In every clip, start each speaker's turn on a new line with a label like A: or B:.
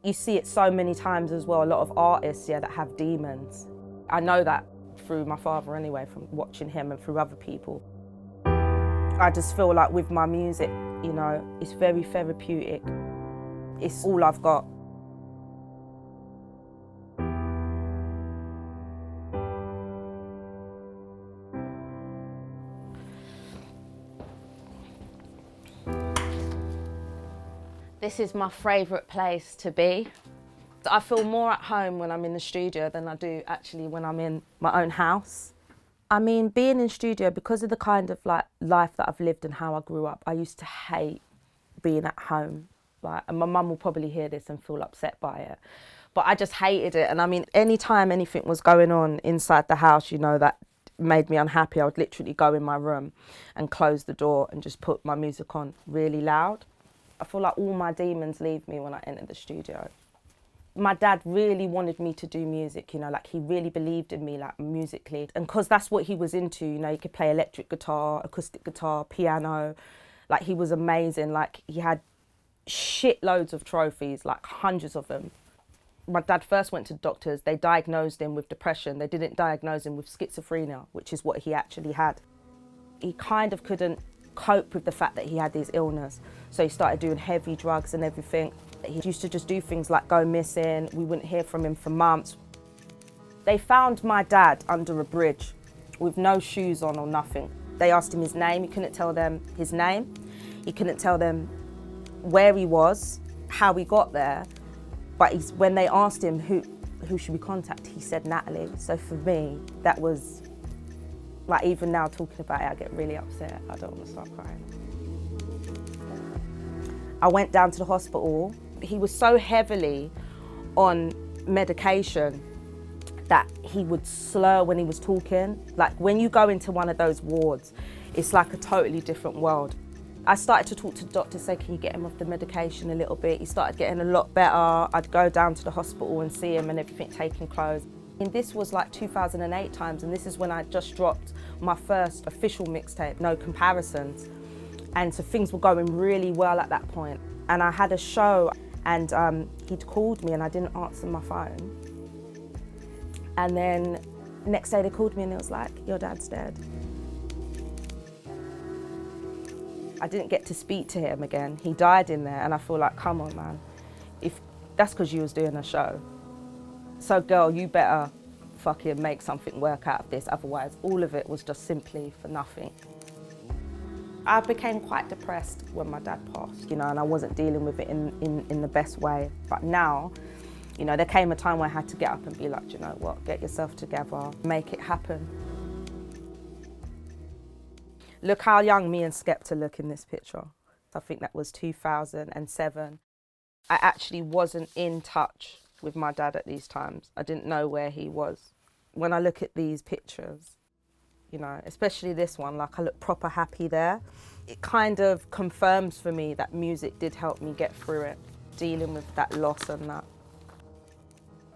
A: You see it so many times as well, a lot of artists, yeah, that have demons. I know that through my father anyway, from watching him and through other people. I just feel like with my music, you know, it's very therapeutic. It's all I've got. This is my favourite place to be. I feel more at home when I'm in the studio than I do actually when I'm in my own house. I mean, being in studio, because of the kind of like life that I've lived and how I grew up, I used to hate being at home. Like, and my mum will probably hear this and feel upset by it. But I just hated it. And I mean, anytime anything was going on inside the house, you know, that made me unhappy, I would literally go in my room and close the door and just put my music on really loud. I feel like all my demons leave me when I enter the studio. My dad really wanted me to do music, you know, like he really believed in me, like musically. And because that's what he was into, you know, he could play electric guitar, acoustic guitar, piano. Like, he was amazing. Like, he had shitloads of trophies, like hundreds of them. My dad first went to doctors. They diagnosed him with depression. They didn't diagnose him with schizophrenia, which is what he actually had. He kind of couldn't cope with the fact that he had this illness. So he started doing heavy drugs and everything. He used to just do things like go missing. We wouldn't hear from him for months. They found my dad under a bridge with no shoes on or nothing. They asked him his name. He couldn't tell them his name. He couldn't tell them where he was, how he got there. But when they asked him who should we contact, he said Natalie. So for me, that was, like, even now talking about it, I get really upset. I don't want to start crying. I went down to the hospital. He was so heavily on medication that he would slur when he was talking. Like, when you go into one of those wards, it's like a totally different world. I started to talk to the doctor, say, can you get him off the medication a little bit? He started getting a lot better. I'd go down to the hospital and see him and everything, taking clothes. And this was like 2008 times, and this is when I just dropped my first official mixtape, No Comparisons. And so things were going really well at that point. And I had a show, and he'd called me and I didn't answer my phone. And then next day they called me and it was like, your dad's dead. I didn't get to speak to him again. He died in there, and I feel like, come on, man. If that's because you was doing a show. So girl, you better fucking make something work out of this, otherwise all of it was just simply for nothing. I became quite depressed when my dad passed, you know, and I wasn't dealing with it in the best way. But now, you know, there came a time where I had to get up and be like, you know what, get yourself together, make it happen. Look how young me and Skepta look in this picture. I think that was 2007. I actually wasn't in touch with my dad at these times. I didn't know where he was. When I look at these pictures, you know, especially this one, like, I look proper happy there. It kind of confirms for me that music did help me get through it, dealing with that loss and that.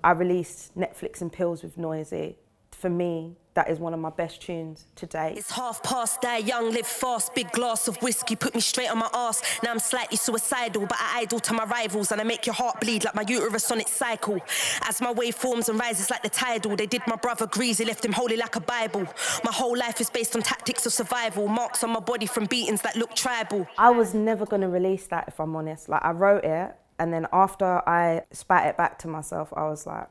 A: I released Netflix and Pills with Noisey. For me, that is one of my best tunes to date.
B: It's 1:30, die young, live fast. Big glass of whiskey put me straight on my ass. Now I'm slightly suicidal, but I idle to my rivals, and I make your heart bleed like my uterus on its cycle. As my wave forms and rises like the tidal, they did my brother greasy, left him holy like a Bible. My whole life is based on tactics of survival, marks on my body from beatings that look tribal.
A: I was never going to release that, if I'm honest. Like, I wrote it, and then after I spat it back to myself, I was like,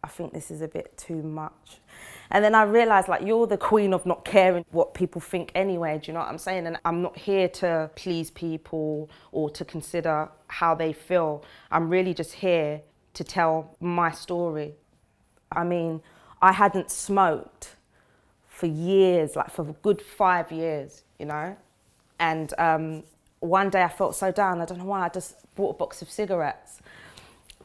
A: I think this is a bit too much. And then I realised, like, you're the queen of not caring what people think anyway, do you know what I'm saying? And I'm not here to please people or to consider how they feel. I'm really just here to tell my story. I mean, I hadn't smoked for years, like for a good 5 years, you know? And one day I felt so down, I don't know why, I just bought a box of cigarettes.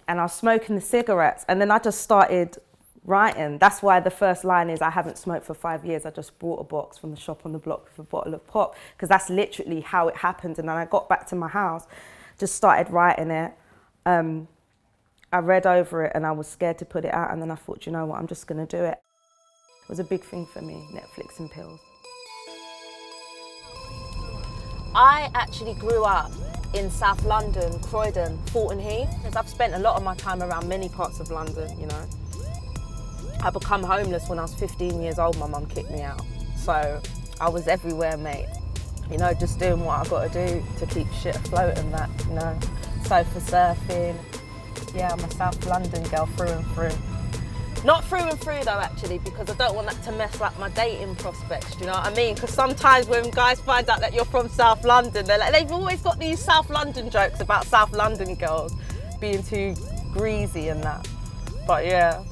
A: And I was smoking the cigarettes, and then I just started writing. That's why the first line is, I haven't smoked for 5 years. I just bought a box from the shop on the block with a bottle of pop, because that's literally how it happened. And then I got back to my house, just started writing it. I read over it and I was scared to put it out, and then I thought, you know what, I'm just gonna do it. It was a big thing for me, Netflix and Pills. I actually grew up in South London, Croydon, Thornton Heath. I've spent a lot of my time around many parts of London, you know. I become homeless when I was 15 years old, my mum kicked me out. So I was everywhere, mate. You know, just doing what I got to do to keep shit afloat and that, you know. Sofa surfing. Yeah, I'm a South London girl through and through. Not through and through though, actually, because I don't want that to mess up my dating prospects, do you know what I mean? Because sometimes when guys find out that you're from South London, they've always got these South London jokes about South London girls being too greasy and that. But yeah.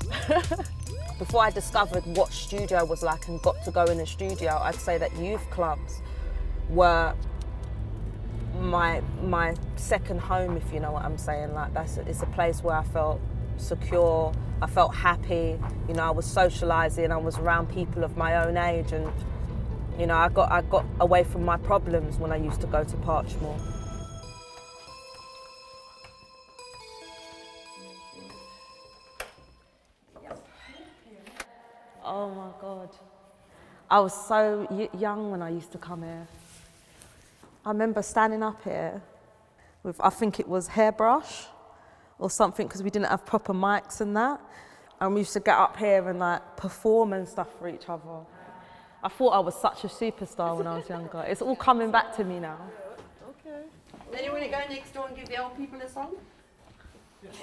A: Before I discovered what studio was like and got to go in a studio, I'd say that youth clubs were my second home, if you know what I'm saying. Like it's a place where I felt secure, I felt happy, you know, I was socialising, I was around people of my own age, and you know, I got away from my problems when I used to go to Parchmore. Oh my God. I was so young when I used to come here. I remember standing up here with, I think it was hairbrush or something, because we didn't have proper mics and that. And we used to get up here and like perform and stuff for each other. I thought I was such a superstar when I was younger. It's all coming back to me now.
C: Okay. Then you want to go next door and give the old people a song?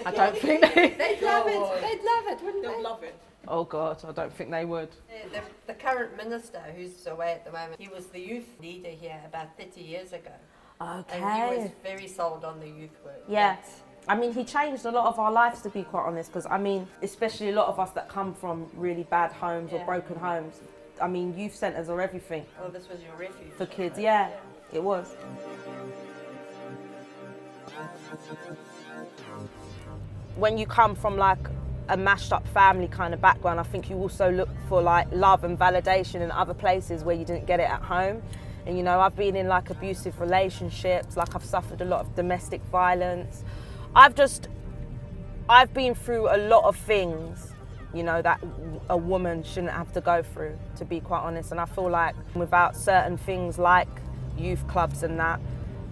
A: I don't think
C: They'd love it. They'd love it, wouldn't they?
D: They'll love it.
A: Oh God, I don't think they would.
C: The current minister, who's away at the moment, he was the youth leader here about 30 years ago.
A: Okay.
C: And he was very sold on the youth work.
A: Yeah. I mean, he changed a lot of our lives, to be quite honest, because I mean, especially a lot of us that come from really bad homes or broken homes, I mean, youth centres are everything.
C: Oh, this was your refuge.
A: For kids, yeah, it was. When you come from like a mashed up family kind of background, I think you also look for like love and validation in other places where you didn't get it at home. And you know, I've been in like abusive relationships, like I've suffered a lot of domestic violence. I've been through a lot of things, you know, that a woman shouldn't have to go through, to be quite honest. And I feel like without certain things like youth clubs and that,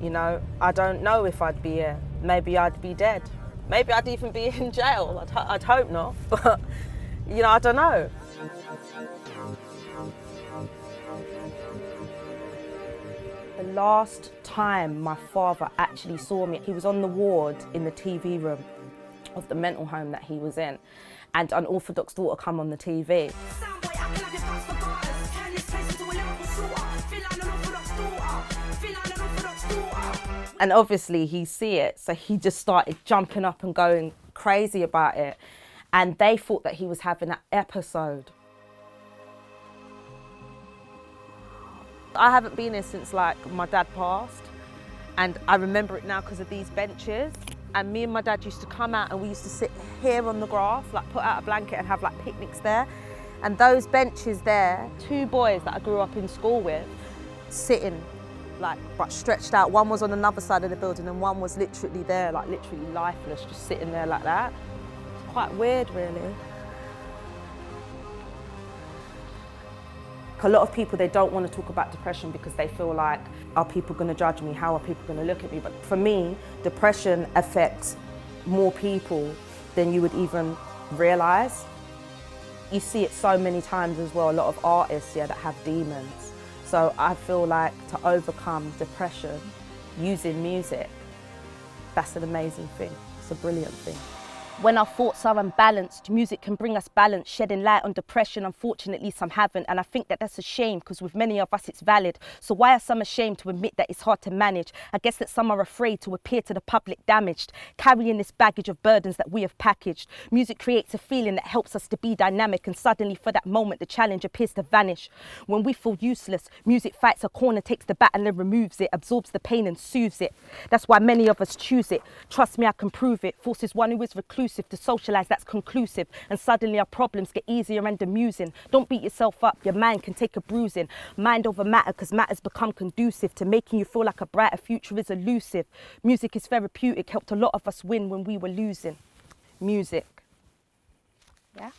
A: you know, I don't know if I'd be here. Maybe I'd be dead. Maybe I'd even be in jail. I'd hope not, but you know, I don't know. The last time my father actually saw me, he was on the ward in the TV room of the mental home that he was in, and Unorthodox Daughter come on the TV. And obviously he see it, so he just started jumping up and going crazy about it. And they thought that he was having an episode. I haven't been here since like my dad passed. And I remember it now because of these benches. And me and my dad used to come out and we used to sit here on the grass, like put out a blanket and have like picnics there. And those benches there, two boys that I grew up in school with, sitting like, but stretched out. One was on another side of the building and one was literally there, like literally lifeless, just sitting there like that. It's quite weird, really. A lot of people, they don't want to talk about depression because they feel like, are people going to judge me? How are people going to look at me? But for me, depression affects more people than you would even realise. You see it so many times as well, a lot of artists, yeah, that have demons. So I feel like to overcome depression using music, that's an amazing thing. It's a brilliant thing. When our thoughts are unbalanced, music can bring us balance, shedding light on depression. Unfortunately, some haven't, and I think that that's a shame because with many of us it's valid. So why are some ashamed to admit that it's hard to manage? I guess that some are afraid to appear to the public damaged, carrying this baggage of burdens that we have packaged. Music creates a feeling that helps us to be dynamic, and suddenly for that moment the challenge appears to vanish. When we feel useless, music fights a corner, takes the baton and removes it, absorbs the pain and soothes it. That's why many of us choose it. Trust me, I can prove it. Forces one who is reclusive to socialise, that's conclusive, and suddenly our problems get easier and amusing. Don't beat yourself up, your mind can take a bruising. Mind over matter, because matter's become conducive to making you feel like a brighter future is elusive. Music is therapeutic, helped a lot of us win when we were losing. Music. Yeah?